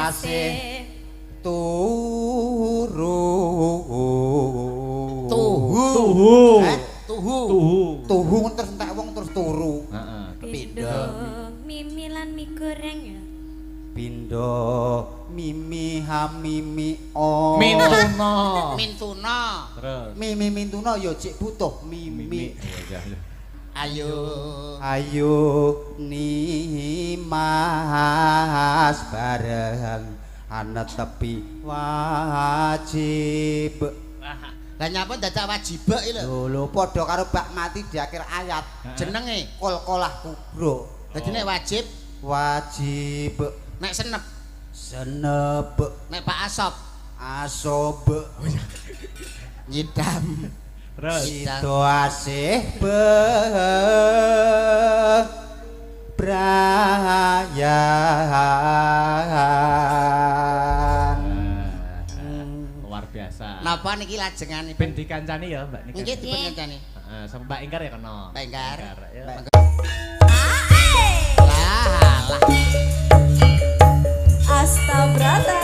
asih turu tuhu terus entek wong terus turu Pindho mimi lan mie goreng ya Pindho mimi hamimi Mintuna terus mimi mintuna ya cik butuh mimi ayo nimas bareng ana tepi wajib. Lah nyapa dadak wajib iki lho. Lho padha karo bak mati di akhir ayat. Jenenge Kolkolah kubro. dadi nek wajib nek senep nek Pak Asob nyidam terus itu asih Brian luar biasa. Napa niki lajengane Ben dikancani ya Mbak niki. Nggih dipun kancani. Heeh, sama Mbak Ingkar ya kena. Mbak Ingkar. Ya. Lah. Astabrata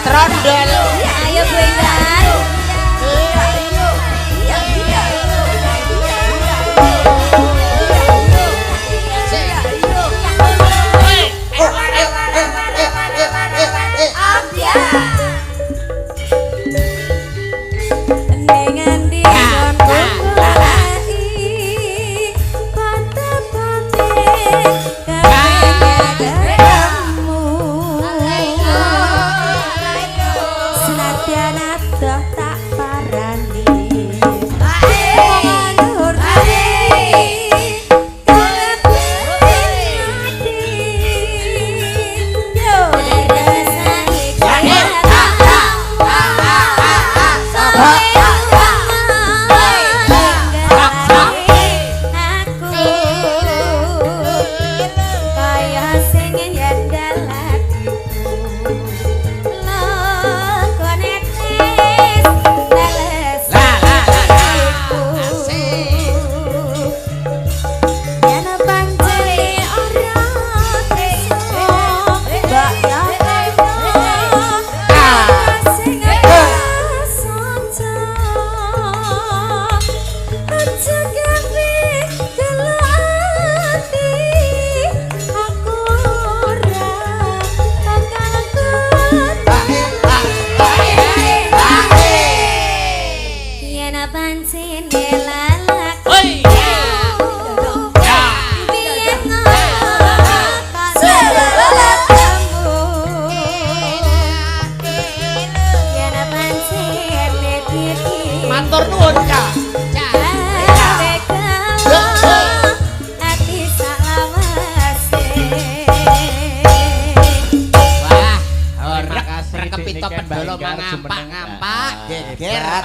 Trondol. Ayo Bu Enggar.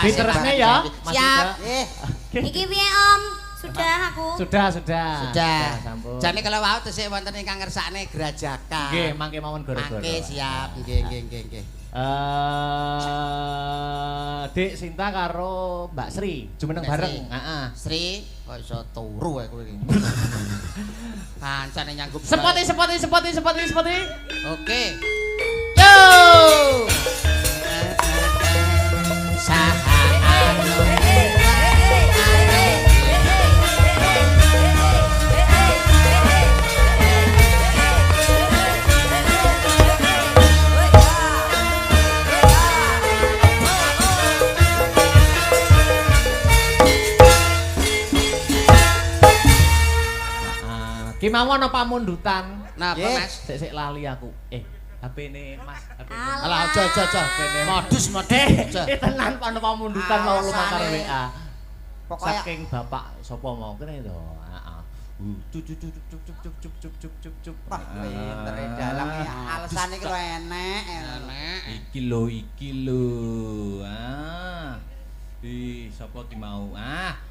Diterusnya ya. Siap. Iki piye Om? Sudah aku. Sudah. Sampun. Jane kalau wau tesih wonten ingkang ngersakne grajakan. Nggih, mangke mawon goro-goro. Mangke siap. Nggih. Dik Sinta karo Mbak Sri jumeneng bareng. Heeh. Sri kok iso turu kowe iki. Kancane nyanggup. Sepoti. Oke. Yo. Ki mawon apa mundutan? Napa Mas? Sik lali aku. HP ini Mas. Alah aja. Modus. Tenan apa mundutan mau lumakar WA. Pokoknya saking bapak sapa mau kene to. Heeh. Cup. Wah, pinter dalang alasane iki lho enek. Iki lho. Sapa di mau?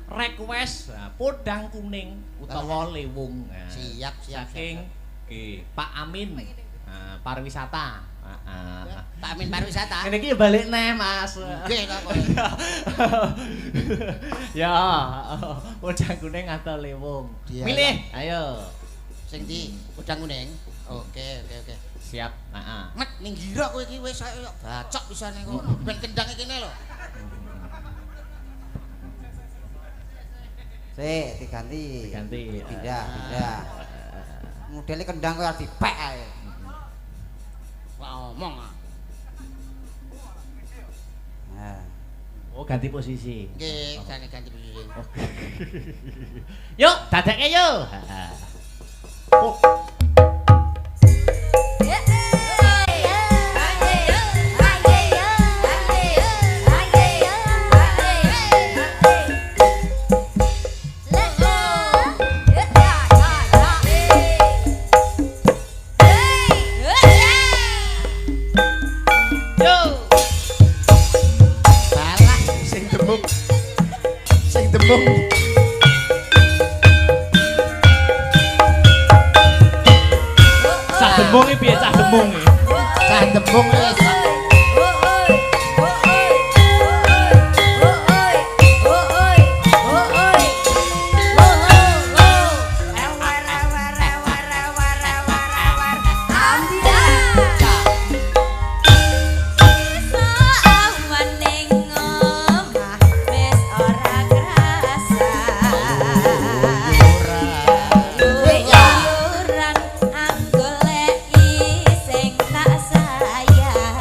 Request podang kuning utawa lewung. Siap. Saking Pak Amin. Pariwisata. Pak Amin pariwisata. Ngene iki ya balik neh, Mas. Nggih kok. Ya, podang kuning atau lewung. Milih, ayo. Sing ndi? Udang kuning. Oke. Siap. Met ning gira kowe iki wis bacok pisane kok. Ben kendhange kene lho. Sik, diganti. Pindah. Modele kendang kowe arep dipek ae. Wah, omong. Nah. Oh, ganti posisi. Nggih, jane ganti posisi. Yuk, dadekke yuk. Sing tembung. Cah dembung iki piye cah dembung iki? Cah dembung wis. Anggoleki sing tak sayang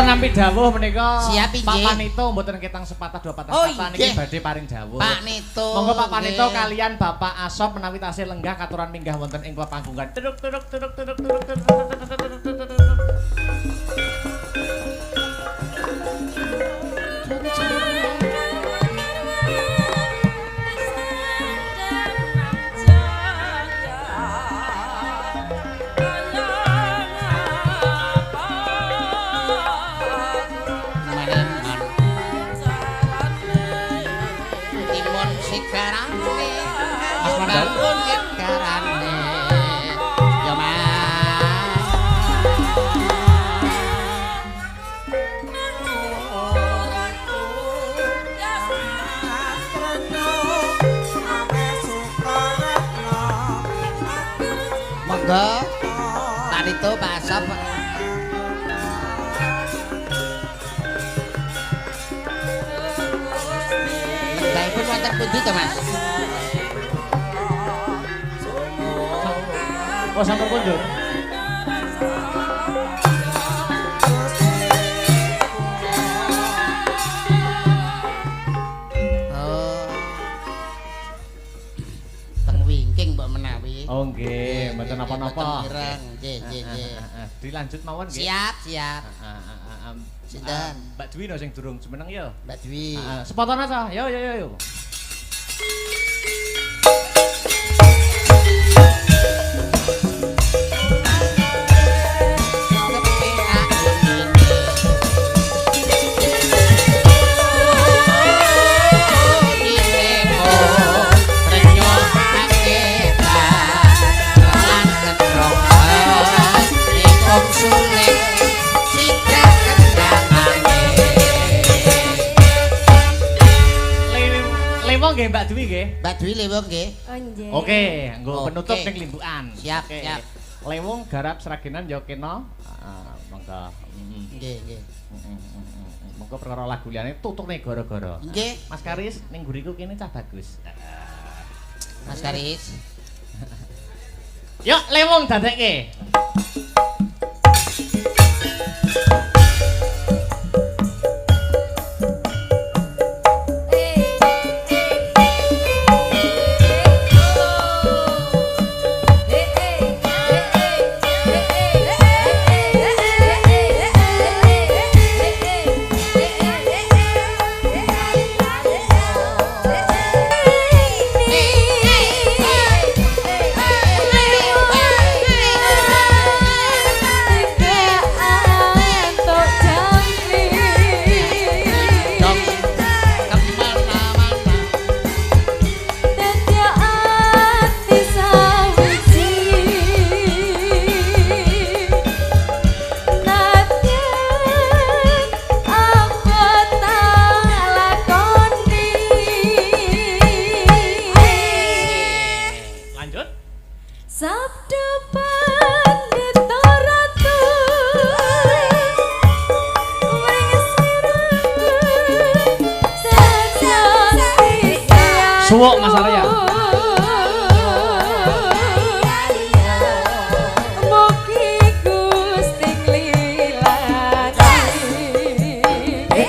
Kula nampi dawuh menika Siap inggih. Pak Panito mboten ketang sepatah dua patah Oh, kata inggih. niki badhe paring dawuh. Pak Nito. Monggo Pak Panito nggih. kalian Bapak Asop menawi tasih lenggah katuran minggah wonten ing panggungan. Tuduk. Timun sigarane. Mas Mandal. Bangun sigarane. Ya Mas. Monggo. Panito Pak Asop. Lenggahipun wonten pundi to Mas? Oh sampun kunjur. Oh. Teng wingking mbok menawi. Oh nggih, mboten napa-napa. Nggih. Dilanjut mawon nggih. Siap. Sinten? Mbak Dwi no sing durung jumeneng ya. Mbak Dwi. Sepotone ta? Yo. Lewong nggih Mbak Dwi nggih. Mbak Dwi lewong nggih. Oh nggih. Oke, nggo Oke. penutup ning limbukan. Siap, Oke. siap. Lewung garap seragenan ya kena. Monggo. Nggih. Monggo perkara lagu liyane tutukne gara-gara. Nggih. Mas Karis ning guriku kene cah bagus. Mas Karis. Yuk lewung dadekke. Sabda Pandita Ratu Suwok Mas Arya. Mugi Gusti nglilani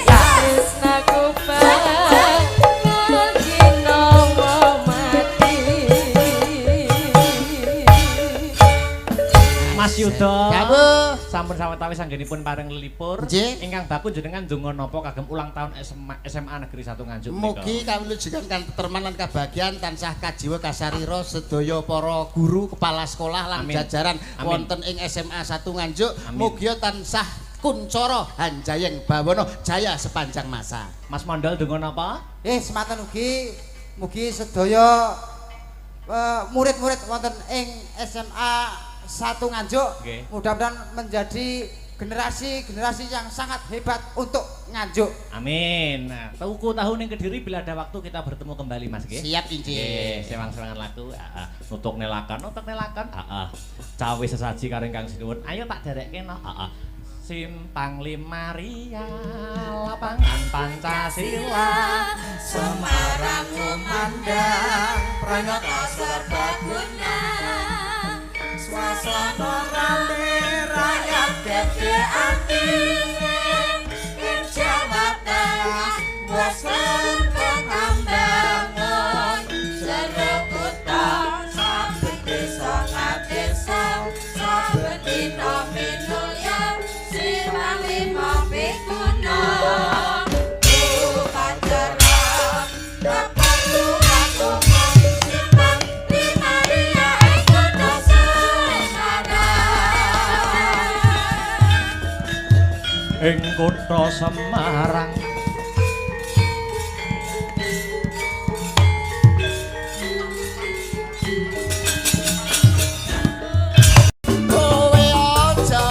tresnaku bakal ginawa mati. Mas Yuda. Dawuh. Sampun sawetawis anggenipun paring lelipur. Nggih. Ingkang baku jenengan ndonga napa kagem ulang tahun SMA Negeri 1 Nganjuk menika. Mugi kawlujengan kan keterman lan kabahagiaan tansah kajiwa kasarira sedaya para guru, kepala sekolah lan Amin. jajaran Amin. wonten ing SMA 1 Nganjuk. Amin. Mugi tansah kuncara hanjayeng bawana jaya sepanjang masa. Mas Mandal ndonga napa? Sematen ugi mugi sedaya murid-murid wonten ing SMA 1 Nganjuk Nggih. mudah-mudahan menjadi generasi yang sangat hebat untuk Nganjuk. Amin. Nah, tuku tahun yang Kediri bila ada waktu kita bertemu kembali Mas nggih. Siap inggih. Sewang-sewangan lagu. Nutuk nelakan. Cawe sesaji kareng Kang Sinuwun. Ayo tak derekke no. Simpang Limaria lapangan Pancasila Semarang kumandang pranyata serbaguna swasana rame rakyat gede ati Pino minulya Siwang lima pikuna Bukan cerah Dapat Tuhan Tuhan Siwang lima ria Ikuta Semarang Ing kutha Semarang Kowe aja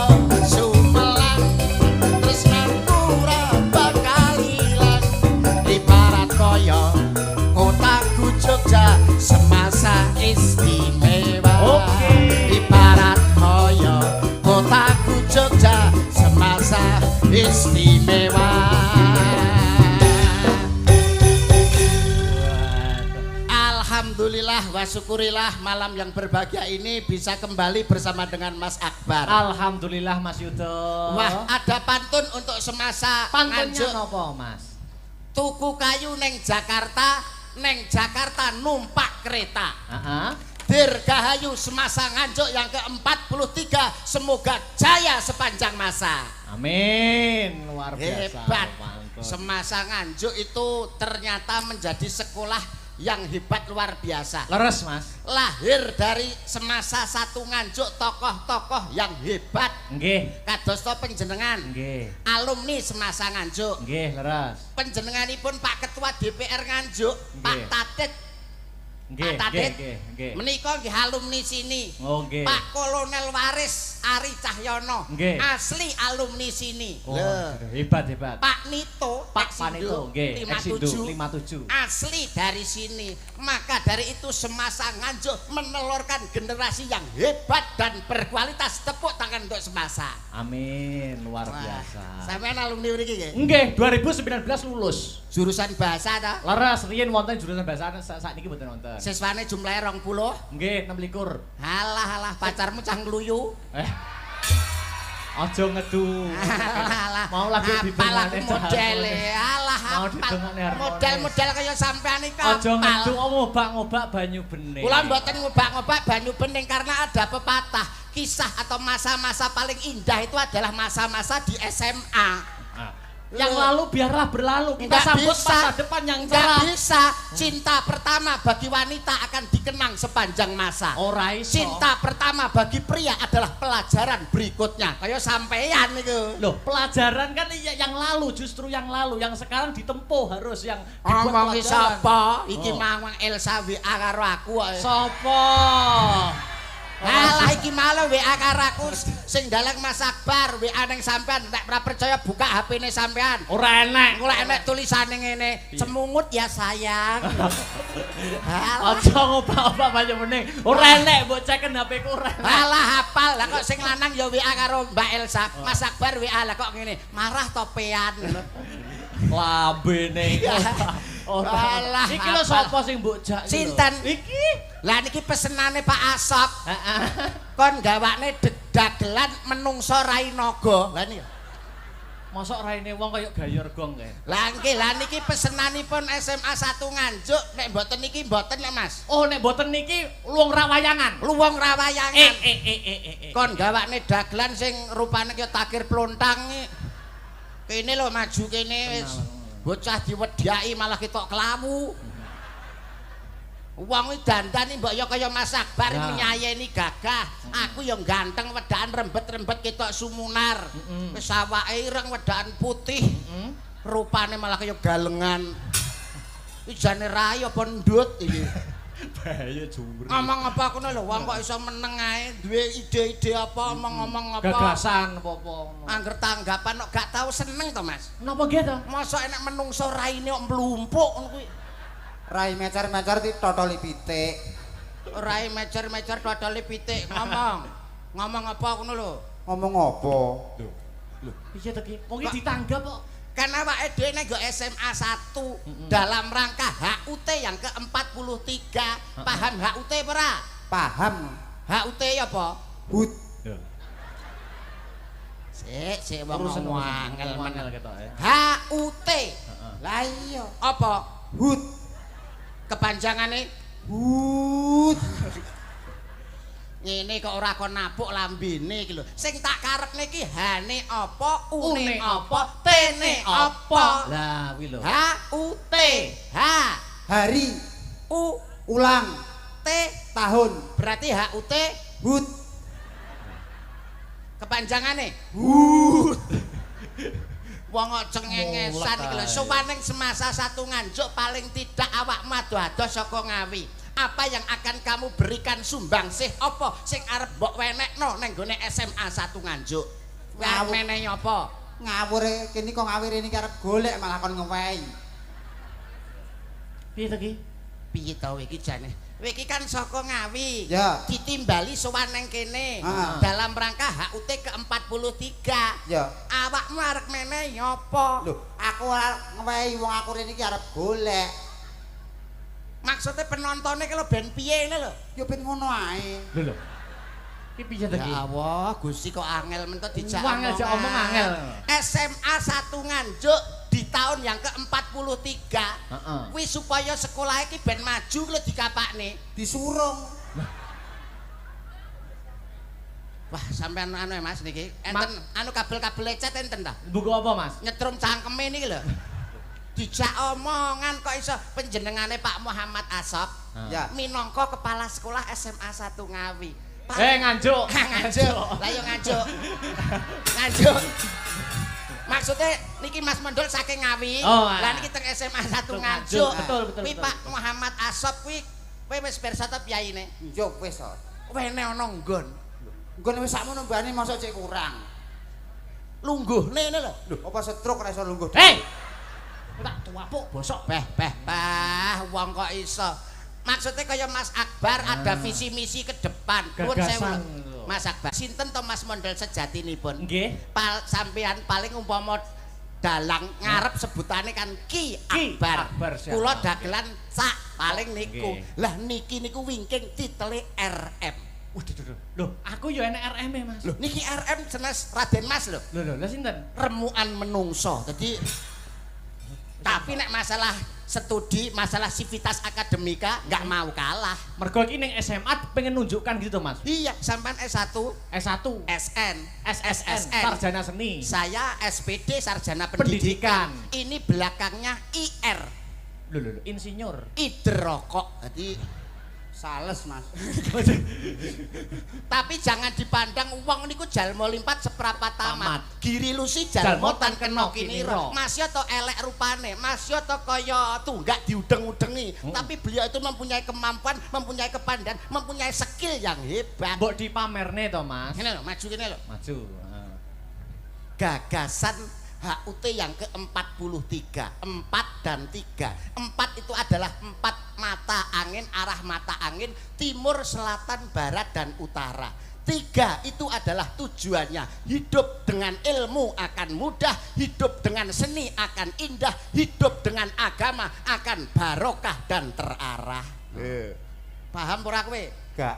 sumelang tresnanku ora bakal ilang ibarat kaya kotaku Jogja semasa istimewa Oke. ibarat kaya kotaku Jogja semasa istimewa Alhamdulillah wa syukurillah malam yang berbahagia ini bisa kembali bersama dengan Mas Akbar. Alhamdulillah Mas Yudo. Wah, ada pantun untuk semasa pantunnya Nganjuk. nopo Mas? Tuku kayu neng Jakarta numpak kereta. Heeh. Dirgahayu semasa Nganjuk yang ke-43 semoga jaya sepanjang masa. Amin. Luar biasa. Hebat. Mantap. Semasa Nganjuk itu ternyata menjadi sekolah yang hebat luar biasa. Leres Mas. Lahir dari semasa satu Nganjuk tokoh-tokoh yang hebat. Nggih. Kadosta panjenengan Nggih. alumni semasa Nganjuk. Nggih, leres. Panjenenganipun Pak Ketua DPR Nganjuk, Pak Nggih. Tatit. Nggih, Pak Tatit. nggih. Menika nggih alumni sini. Oh, nggih. Pak Kolonel Waris Ari Cahyono, Nggih. asli alumni sini. Oh, Lho. hebat. Pak Nito, Pak Eksindo, Panito, nggih, Eksindo 57. asli dari sini. Maka dari itu semasa Nganjuk menelurkan generasi yang hebat dan berkualitas. Tepuk tangan untuk semasa. Amin, luar Wah, biasa. sampean alumni mriki nggih? Nggih, 2019 lulus. Jurusan bahasa ta? Leres riyen wonten jurusan bahasa saat niki mboten wonten. Siswane jumlahe 20. Nggih, 26. Halah pacarmu cang ngluyu. Aja ngedu. Alah. Mau lagi Apal didongane aku modele. Alah Mau apal. didongane harmonis. Model-model kaya sampean iki Aja apal. ngedu ngobak-ngobak banyu bening. Kula mboten ngobak-ngobak banyu bening karena ada pepatah. Kisah atau masa-masa paling indah itu adalah masa-masa di SMA. Yang lalu biarlah berlalu. Kita Nggak sambut bisa. masa depan yang Nggak cerah. bisa. Cinta pertama bagi wanita akan dikenang sepanjang masa. Ora iso. Cinta pertama bagi pria adalah pelajaran berikutnya. Kayak sampeyan niku. Loh, pelajaran kan yang lalu, justru yang lalu, yang sekarang ditempuh harus yang dibuat Ngomong pelajaran. sapa? Iki Oh. mawang Elsa WA karo aku. Sopo? Alah iki malah WA karo aku sing dalang Mas Akbar WA ning sampean nek ora percaya buka HP-ne sampean. Ora enek. Ora enek tulisane ngene, cemungut ya sayang. Alah, Aja ngobak-ngobak banyu bening. Ora enek mbok ceken HP ku ora enek. alah hafal lah kok sing lanang ya WA karo Mbak Elsa. Mas Akbar WA lah kok ngene, marah topean. Lambene. Alah, Iki lho sapa sing mbok jak? iki lho? Sinten? Iki. Lah niki pesenane Pak Asop. Heeh. Kon gawane dagelan menungso rai naga. Lah niki. Mosok raine wong kaya gayor gong kae. Lah niki pesenanipun SMA 1 Nganjuk nek mboten niki mboten ya Mas. Oh nek boten niki luwung rawayangan. Luwung rawayangan. Kon Kon gawane dagelan sing rupane kaya takir plontang. Kene lho maju kene wis bocah diwedhaki malah ketok kelawu. Wong iki dandani mbok ya kaya Mas Akbar Nah. nyayeni gagah. Aku ya ganteng wedakan rembet-rembet ketok sumunar. Wis awake ireng wedakan putih. Rupane malah kaya galengan. Iki jane rai apa ndut iki. bahaya jumri. Ngomong apa kono lho, wong kok iso meneng ae, duwe ide-ide apa, ngomong-ngomong apa. Gagasan apa-apa. Angger tanggapan kok gak tau seneng to, Mas. Napa nggih to? Mosok enek menungso raine kok mlumpuk ngono kuwi. Rai mecer-mecer ditotoli pitik. Rai mecer-mecer dodole pitik ngomong. Ngomong apa ngono lho. Ngomong apa? Piye to ki? Wong iki ditanggap kok. Kan awake dhewe nek SMA 1 dalam rangka HUT yang ke-43. Paham HUT apa ora? Paham. HUT apa? Hut. Sik wong ngomong angel men. ketok ya. HUT. Lah iya. Apa? Hut. Kepanjangane Hut. Ngene kok ora kon napuk lambene iki lho. Sing tak karepne iki hane apa, une apa, tene apa. Lah kuwi lho. H U T. H Hari, U ulang, T tahun, berarti H U T hut, kepanjangane. Wong cengengesan iki lho, suwaning semasa satu nganjuk paling tidak awakmu ado-ado saka Ngawi. Apa yang akan kamu berikan sumbangsih apa sing arep mbok wenekno ning gone SMA satu nganjuk? Arep menehi apa? ngawur kene kok ngawir ini arep golek malah kon ngewehi. Piye to ki? Piye to iki jane? Kowe iki kan saka Ngawi. Ya. Ditimbali sowan ning kene dalam rangka HUT ke-43. Ya. Awakmu arep menehi apa? Lho, aku ora ngewehi wong aku rene iki arep golek. Maksudnya penontonnya kalau ben piye ini lho? Ya ben ngono ae. Lho. Ki piye to ki? Ya Allah, Gusti kok angel mentok dijak Angel jak omong angel. SMA satu nganjuk di tahun yang ke-43. Heeh. Kuwi supaya sekolah iki ben maju lho dikapakne. Disurung. Wah, sampean anu ya Mas niki. Enten anu kabel-kabel lecet enten ta? Buku apa, Mas? Nyetrum cangkeme niki lho. Dijak omongan kok iso penjenengane Pak Muhammad Asop. Ya. Minangka kepala sekolah SMA 1 Ngawi. Nganjuk. Nganjuk. Lah yo nganjuk. Nganjuk. Maksudnya niki Mas Mendol saking Ngawi. Lah niki teng SMA 1 nganjuk. Betul. Kuwi Pak Muhammad Asop kuwi kowe wis pirsa ta piyayine? Yo wis to. Wene ana nggon. Nggon wis sakmono mbane mosok cek kurang. Lungguhne ngene lho. Lho, apa stroke ora iso lungguh. Tak tuapuk bosok beh wong kok iso. Maksudnya kaya Mas Akbar ada visi misi ke depan. Nuwun sewu lho. Mas Akbar. Sinten to Mas Mondel sejatinipun? Nggih. Sampean paling umpama dalang ngarep sebutane kan Ki Akbar. Kula dagelan Cak paling niku. Lah niki niku wingking titele RM. Loh, aku yo enek RM-e, Mas. Loh, niki RM jenis Raden Mas lho. Loh, sinten? Remukan menungso. Jadi tapi nek masalah studi, masalah sivitas akademika nggak mau kalah. Mergo iki ning SMA pengen nunjukkan gitu, Mas. Iya, sampean S1, S1, SN, SSN, sarjana seni. Saya SPD sarjana pendidikan. Ini belakangnya IR. Loh, insinyur. Idrokok. Jadi Sales, Mas. tapi jangan dipandang wong niku jalma limpat seprapat tamat. Giri lusi jalma tan kena kinira. Masya to elek rupane, masya to kaya tunggak diudeng-udengi. Tapi beliau itu mempunyai kemampuan, mempunyai kepandaian, mempunyai skill yang hebat. Mbok dipamerne to, Mas. Ngene lho, maju kene lho. Maju. Gagasan HUT yang ke-43, 4 dan 3. 4 itu adalah 4 mata angin, arah mata angin timur, selatan, barat, dan utara. 3 itu adalah tujuannya, hidup dengan ilmu akan mudah, hidup dengan seni akan indah, hidup dengan agama akan barokah dan terarah. Paham ora kowe? Gak.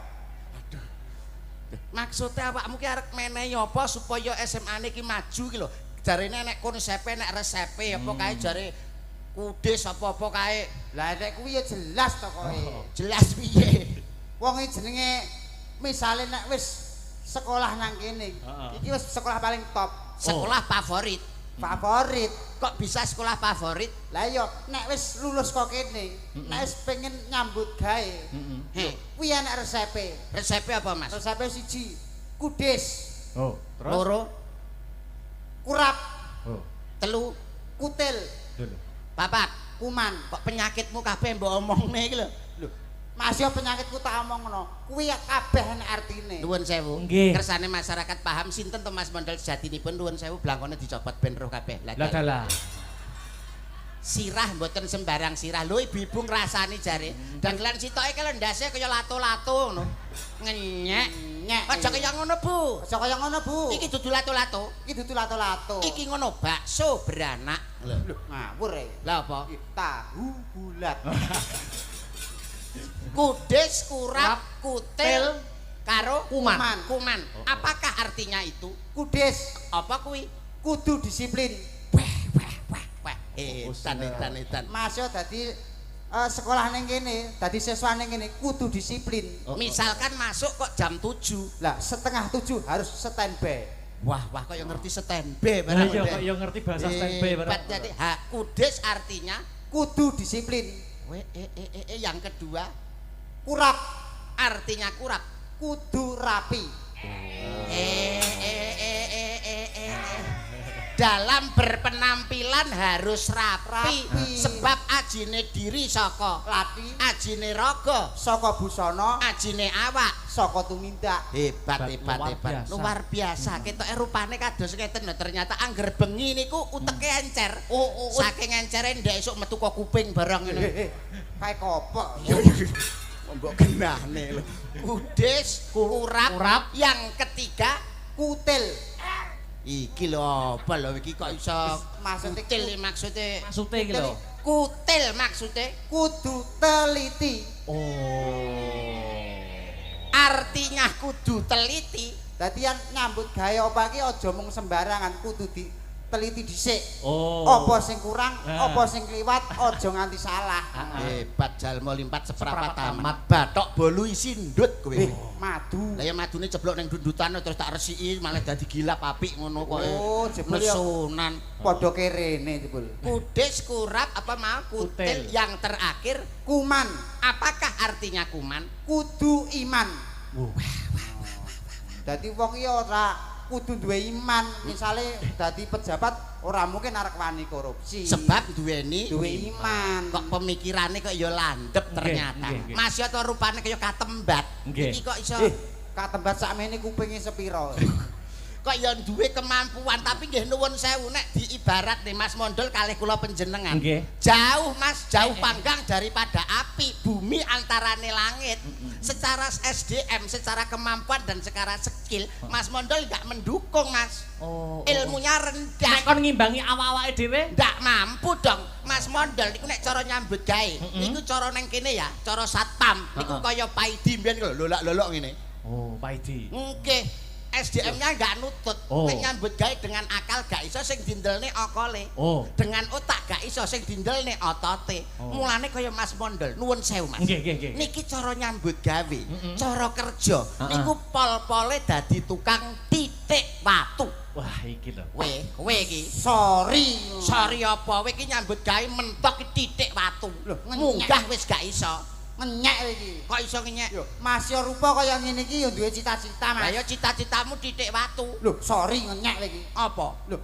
Maksudnya awakmu ki arep menehi apa supaya SMA niki maju ki lho. Jarine nek konsepe nek resepe apa kae jare kudis apa-apa kae. Lah nek kuwi ya jelas to kowe. Jelas piye? Wong iki jenenge misale nek wis sekolah nang kene. Iki wis sekolah paling top. Sekolah favorit. Favorit. Kok bisa sekolah favorit? Lah iya nek wis lulus kok kene, nek wis pengen nyambut gawe. Kuwi enek resepe. Resepe apa, Mas? Resepe 1 kudis. Oh, terus? 2 kurap. 3 kutil. Papat Kuman. Kok penyakitmu kabeh mbok omongne iki lho. Lho, masih penyakitku tak omongno. Kuwi kabeh enek artine. Nuwun sewu. Kersane masyarakat paham sinten to Mas Mondel sejatinipun nuwun sewu blangkone dicopot ben roh kabeh. Lah dalah. Sirah mboten sembarang sirah. Lho ibu-ibu ngrasani jare. Dagelan sitoke kaya ndase kaya lato-lato ngono. Ngenyek. Aja kaya ngono, Bu. Aja kaya ngono, Bu. Iki dudu lato-lato. Iki dudu lato-lato. Iki ngono bakso beranak. Lho, ngawur e. Lah apa? Tahu bulat. Kudis, kurap, kutil karo Kuman. Kuman. Apakah artinya itu? Kudis Apa kuwi? kudu disiplin. Edan. Masuk dadi sekolah ning kene, dadi siswa ning kene kudu disiplin. Misalkan masuk kok jam 7. Lah, setengah 7 harus standby. Wah, kok yang ngerti standby Lah barang. iya kok yo ngerti bahasa standby barang. Jadi kudus artinya Kudu disiplin. yang kedua Kurap artinya kurap. kudu rapi. Dalam berpenampilan harus rapi, Rapi. sebab ajine diri saka Lati ajine raga, saka busana, ajine awak. saka tumindak. Hebat. Luar biasa. Luar biasa. Ketoke rupane kados ngeten lho, ternyata angger bengi niku uteke encer. Saking encere ndek esuk metu kok kuping barang ngene. Kayak kopok. Mbok genahne lho. Kudis, kurap. Yang ketiga Kutil. iki lho apa lho iki kok iso Maksudnya kutil maksude. Maksude iki lho. Kutil maksude Kudu teliti. artinya kudu teliti. Dadi yang nyambut gawe apa iki aja mung sembarangan, kudu diteliti dhisik. Oh. Apa sing kurang, Nah. apa sing kliwat, aja nganti salah. Hebat jalma limpat seprapat Seprapat tamat. Batok bolu isi ndut kowe. Madu. Lah ya madune ceblok ning dundutan terus tak resiki malah dadi gilap apik ngono kok. Oh, jebul ya. Nesunan. Padha kerene jebul. Kudis, kurap apa mau kutil. Kutil. Yang terakhir Kuman, apakah artinya kuman? kudu iman. Dadi wong iki ora kudu duwe iman, misale dadi pejabat ora mungkin arek wani korupsi. Sebab duweni duwe iman. kok pemikirannya kok ya landep ternyata. nggih. Mas yo to rupane kaya katembat. Nggih. Iki kok iso Katembat sakmene kupinge sepiro. kok ya duwe kemampuan tapi nggih nuwun sewu nek diibarat nih Mas Mondol kalih kula panjenengan. Nggih. Jauh Mas, jauh panggang daripada api, bumi antarane langit. Secara SDM, secara kemampuan dan secara skill, Mas Mondol enggak mendukung, Mas. Ilmunya rendah. Nek kon ngimbangi awak-awake dhewe, Ndak mampu dong Mas Mondol niku nek cara nyambut gawe. Niku cara neng kene ya, cara satpam. Niku kaya paidi mbiyen lho lolak-lolok ngene. oh, Paidi. Nggih. SDM-nya enggak nutut. Oh. Nek nyambut gawe dengan akal gak iso sing dindelne akale. Oh. Dengan otak gak iso sing dindelne otote. Mulane kaya Mas Mondol, nuwun sewu Mas. Nggih. Niki cara nyambut gawe, cara kerja. Niku pol-pole dadi tukang titik watu. Wah, iki lho. Kowe iki Sorry. Sorry apa, kowe iki nyambut gawe mentok titik watu. Loh, Munggah wis gak iso. Ngenyek iki. Kok iso ngenyek? Mas yo rupa kaya ngene iki yo duwe cita-cita, Lah Mas. ya cita-citamu titik watu. Lho, sorry ngenyek iki. Apa? Lho,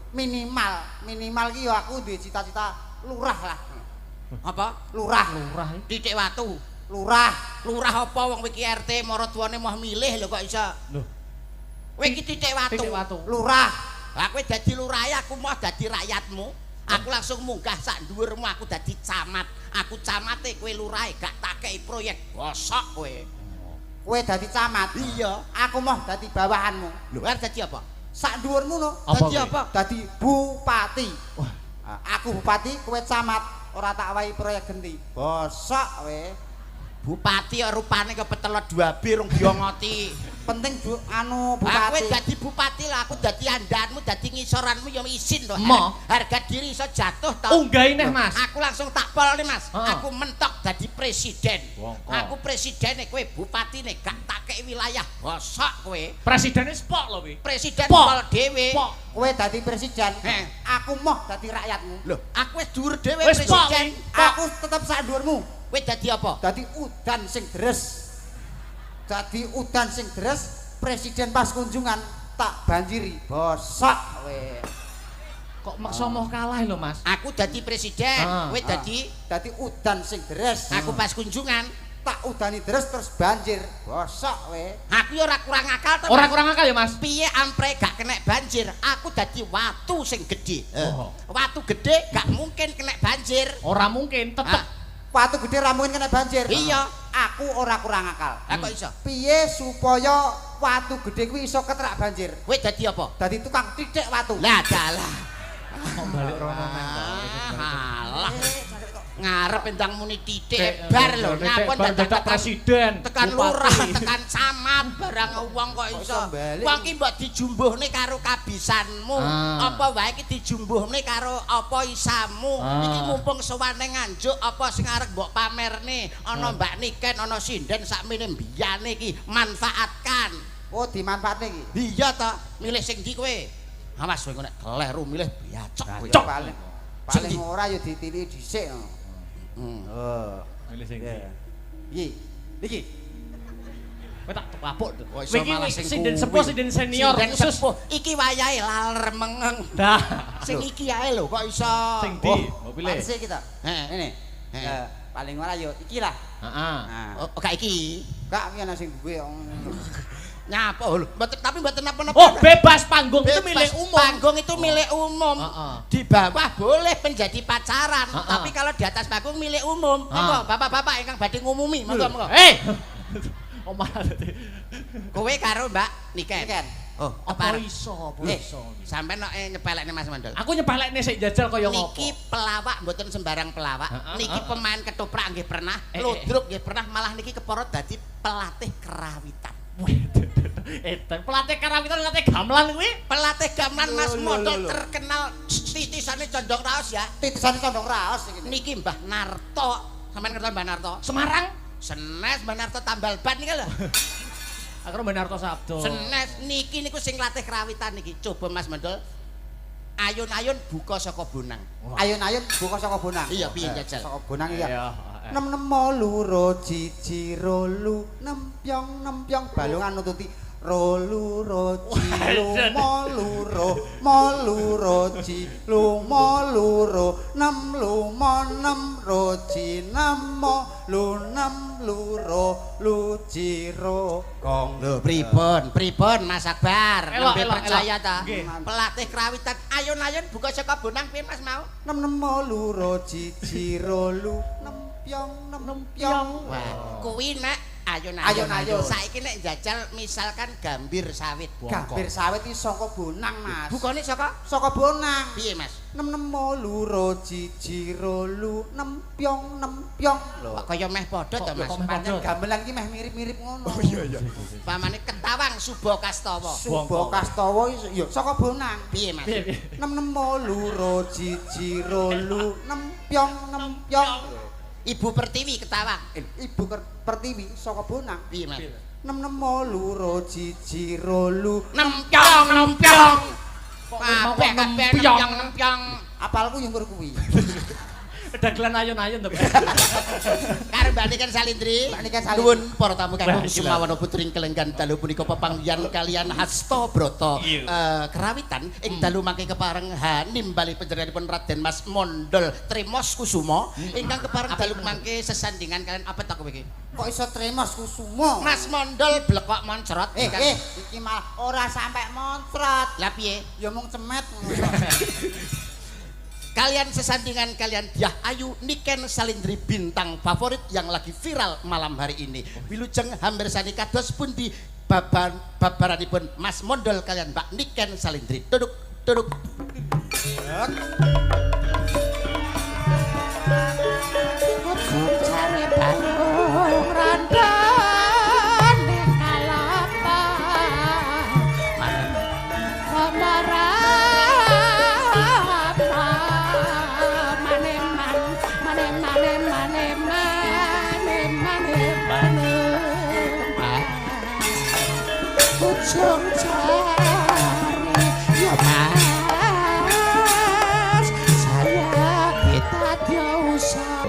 minimal ki yo aku duwe cita-cita lurah lah. Apa? Lurah. Lurah iki. Titik watu. Lurah. Lurah apa wong iki RT maratuwane mau milih lho kok iso. Lho, Kowe iki titik watu. titik watu. Lurah. Lah kowe dadi lurahe aku mau dadi rakyatmu. Aku langsung munggah sak dhuwurmu aku dadi camat. Aku camate kowe lurahe gak tak kei proyek. Bosok kowe. Kowe dadi camat. Iya. Aku mau dadi bawahanmu. Lho, arep dadi apa? Sak dhuwurmu no. Apa Dadi kowe? apa? Dadi bupati. Wah. Aku bupati, kowe camat. Ora tak wahi proyek genti. Bosok kowe. Bupati ya rupane kepetelot 2B rong diongoti. Penting Aku bupati. dadi bupati lah, aku dadi andanmu, dadi ngisoranmu ya isin to. Mo. Harga diri iso jatuh to. Unggahi neh, Mas. Aku langsung tak pol nih Mas. Heeh. Aku mentok dadi presiden. Wongko. Aku presidene kowe bupatine gak tak kei wilayah. Bosok kowe. Presidene spok lho kuwi. Presiden Pok. pol dhewe. Pok. Kowe dadi presiden. Heh. Aku mau dadi rakyatmu. Loh, aku wis dhuwur dhewe Wis pok. presiden. Aku tetep sak dhuwurmu. Kowe dadi apa? Dadi udan sing deres. Dadi udan sing deres, presiden pas kunjungan tak banjiri. Bosok kowe. Kok maksa moh kalah lho, Mas. Aku dadi presiden, Ah, kowe dadi Dadi udan sing deres. aku pas kunjungan. Tak udani deres terus banjir. Bosok kowe. Aku ya ora kurang akal to. Ora Mas. kurang akal ya, Mas. Piye ampre gak kena banjir? Aku dadi watu sing gedhe. Oh. Watu gedhe gak mungkin kena banjir. Ora mungkin tetep. Watu gede ra mungkin kena banjir. Iya. Aku ora kurang akal. Lah kok iso? Piye supaya watu gede kuwi iso keterak banjir? Kowe dadi apa? Dadi tukang titik watu. Lah dalah. Kok balik rono meneh. Alah. ngarep endang muni titik bar lho nyapun dadak presiden tekan lurah tekan camat barang wong kok iso wong ki mbok dijumbuhne karo kabisanmu apa wae ki dijumbuhne karo apa isamu iki mumpung sowane nganjuk apa sing arep mbok pamerne ana Mbak Niken ana sinden sakmene mbiyane iki manfaatkan oh dimanfaatne iki iya ta milih sing ndi kowe awas kowe nek kleru milih biacok kowe paling ora ya ditili dhisik oh milih sing iki iki kowe tak kapuk to kok iso malah sing sinden sepuh sinden senior khusus iki wayahe laler mengeng dah sing iki ae lho kok iso sing ndi mau pilih sik kita ini paling ora yo iki lah heeh oh gak iki gak iki ana sing duwe nyapa lho tapi mboten napa-napa oh bebas panggung itu milik umum panggung itu milik umum di bawah boleh menjadi pacaran tapi kalau di atas panggung milik umum monggo bapak-bapak ingkang badhe ngumumi monggo omah kowe karo Mbak Niken oh apa iso sampean nek nyepelekne Mas Mandol aku nyepelekne sik jajal kaya ngopo niki pelawak mboten sembarang pelawak niki pemain ketoprak nggih pernah ludruk nggih pernah malah niki keporo dadi pelatih kerawitan pelatih karawitan pelatih gamelan kuwi pelatih gamelan Mas Model terkenal titisane condong raos ya titisane condong raos niki Mbah Narto sampean ngerti Mbah Narto Semarang Senes Mbah Narto tambal ban niki lho aku Mbah Narto Sabdo Senes niki niku sing latih kerawitan niki coba Mas Model ayun-ayun buka saka bonang ayun-ayun buka saka bonang iya piye jajal saka bonang iya 6 jiji rolu nempyong balungan nututi rolu roji lumoluro moluro lumoluro 6 lumo 6 roji namo lu 6 luro luciro kong lho pripun Mas Akbar nembe percaya ta pelatih kerawitan ayun-ayun buka saka bonang piye Mas mau 6 luro jiji rolu nempyong wah kuwi nek ayun-ayun saiki nek jajal misalkan gambir sawit gambir sawit iki saka bonang Mas bukane saka bonang piye Mas 6 luro jiji rolu nempyong lho kaya meh padha to Mas pancen gamelan iki meh mirip-mirip ngono oh iya pamane Ketawang Suba Kastawa ya saka bonang piye Mas 6 luro jiji rolu nempyong Ibu Pertiwi Ketawang. Ibu Pertiwi saka bonang. Piye, Mas? 6 luro jiji rolu nempyong. Kabeh nempyong. Apalku yo ngur kuwi. Dagelan ayun-ayun to, Pak. Karo Mbak Niken Salindri. Nuwun para tamu kagem sumawana putring kelenggan dalu punika pepanggihan kalian Hasta Brata kerawitan ing dalu mangke kepareng nimbali panjenenganipun Raden Mas Mondol Tremos Kusuma ingkang kepareng dalu mangke sesandingan kalian apa tak kowe iki? Kok iso Tremos Kusuma? Mas Mondol blekok moncrot. Iki malah ora sampe moncrot. Lah piye? Ya mung cemet. Kalian sesandingan kalian Dyah Ayu Niken Salindri bintang favorit yang lagi viral malam hari ini. Wilujeng hampir sani kados pundi babaranipun Mas Mondol kalian Mbak Niken Salindri. Duduk. Cari bandung randan kalapa ujung jari ya Mas saya kita diusah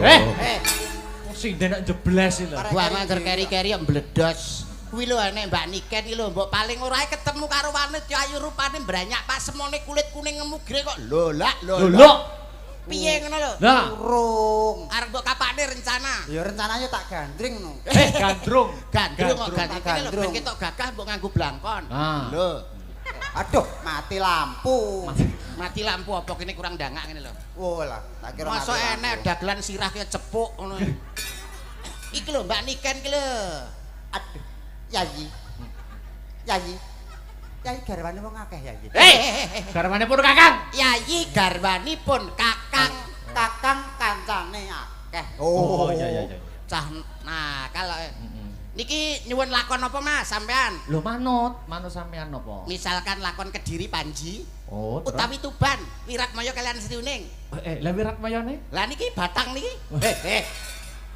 sinden nak jebles lho buang antar keri-keri yang bledos kuwi lho nek Mbak Niken iki lho mbok paling ora ketemu karo wanita ayu rupane mbranyak pas semone kulit kuning ngemugre kok lho piye ngono lho urung arep mbok kapane rencana ya rencananya tak gandring ngono gandrung kok gandring lho ben ketok gagah mbok nganggo blangkon lho aduh mati lampu apa kene kurang dangak ngene lho oh lah tak kira masa enek dagelan sirah kaya cepuk ngono iki lho Mbak Niken iki lho aduh Yayi garwane wong akeh Yayi garwane pun kakang Yayi garwanipun kakang kancane akeh. Oh, iya. Cah nakal. Niki nyuwun lakon apa Mas sampean? Lho manut sampean napa? Misalkan lakon Kediri Panji Oh, terus? utawi Tuban, Wiratmaya kalian Sri Uning. Lah Wiratmayane? Lah niki Batang niki.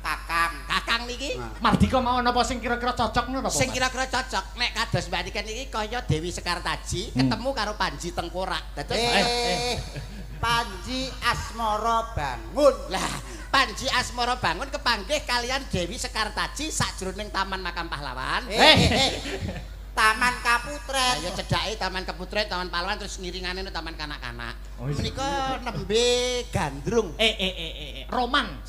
Kakang niki. Mardika mau napa sing kira-kira cocok napa? Sing kira-kira cocok nek kados Mbak Niken iki kaya Dewi Sekartaji ketemu karo Panji Tengkorak. Dados Panji Asmara Bangun. lah Panji Asmara Bangun kepanggih kalian Dewi Sekartaji sakjroning Taman Makam Pahlawan. Taman Kaputret. Ayo cedhake Taman Keputret, Taman Pahlawan terus ngiringane Taman Kanak-kanak. Oh, iya. Menika nembe gandrung. Roman.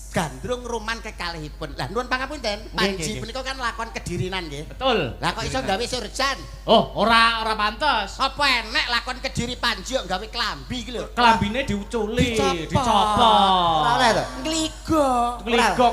Gandrung roman kekalihipun. Lah nuwun pangapunten, Panji punika kan lakon Kedirinan nggih. Betul. Lah kok iso gawe surjan? Oh, ora pantes. Apa enek lakon Kediri Panji kok gawe klambi iki lho. Kelambine diuculi, Dicopot. dicopot. Ora oleh to? Ngligo. Ngligo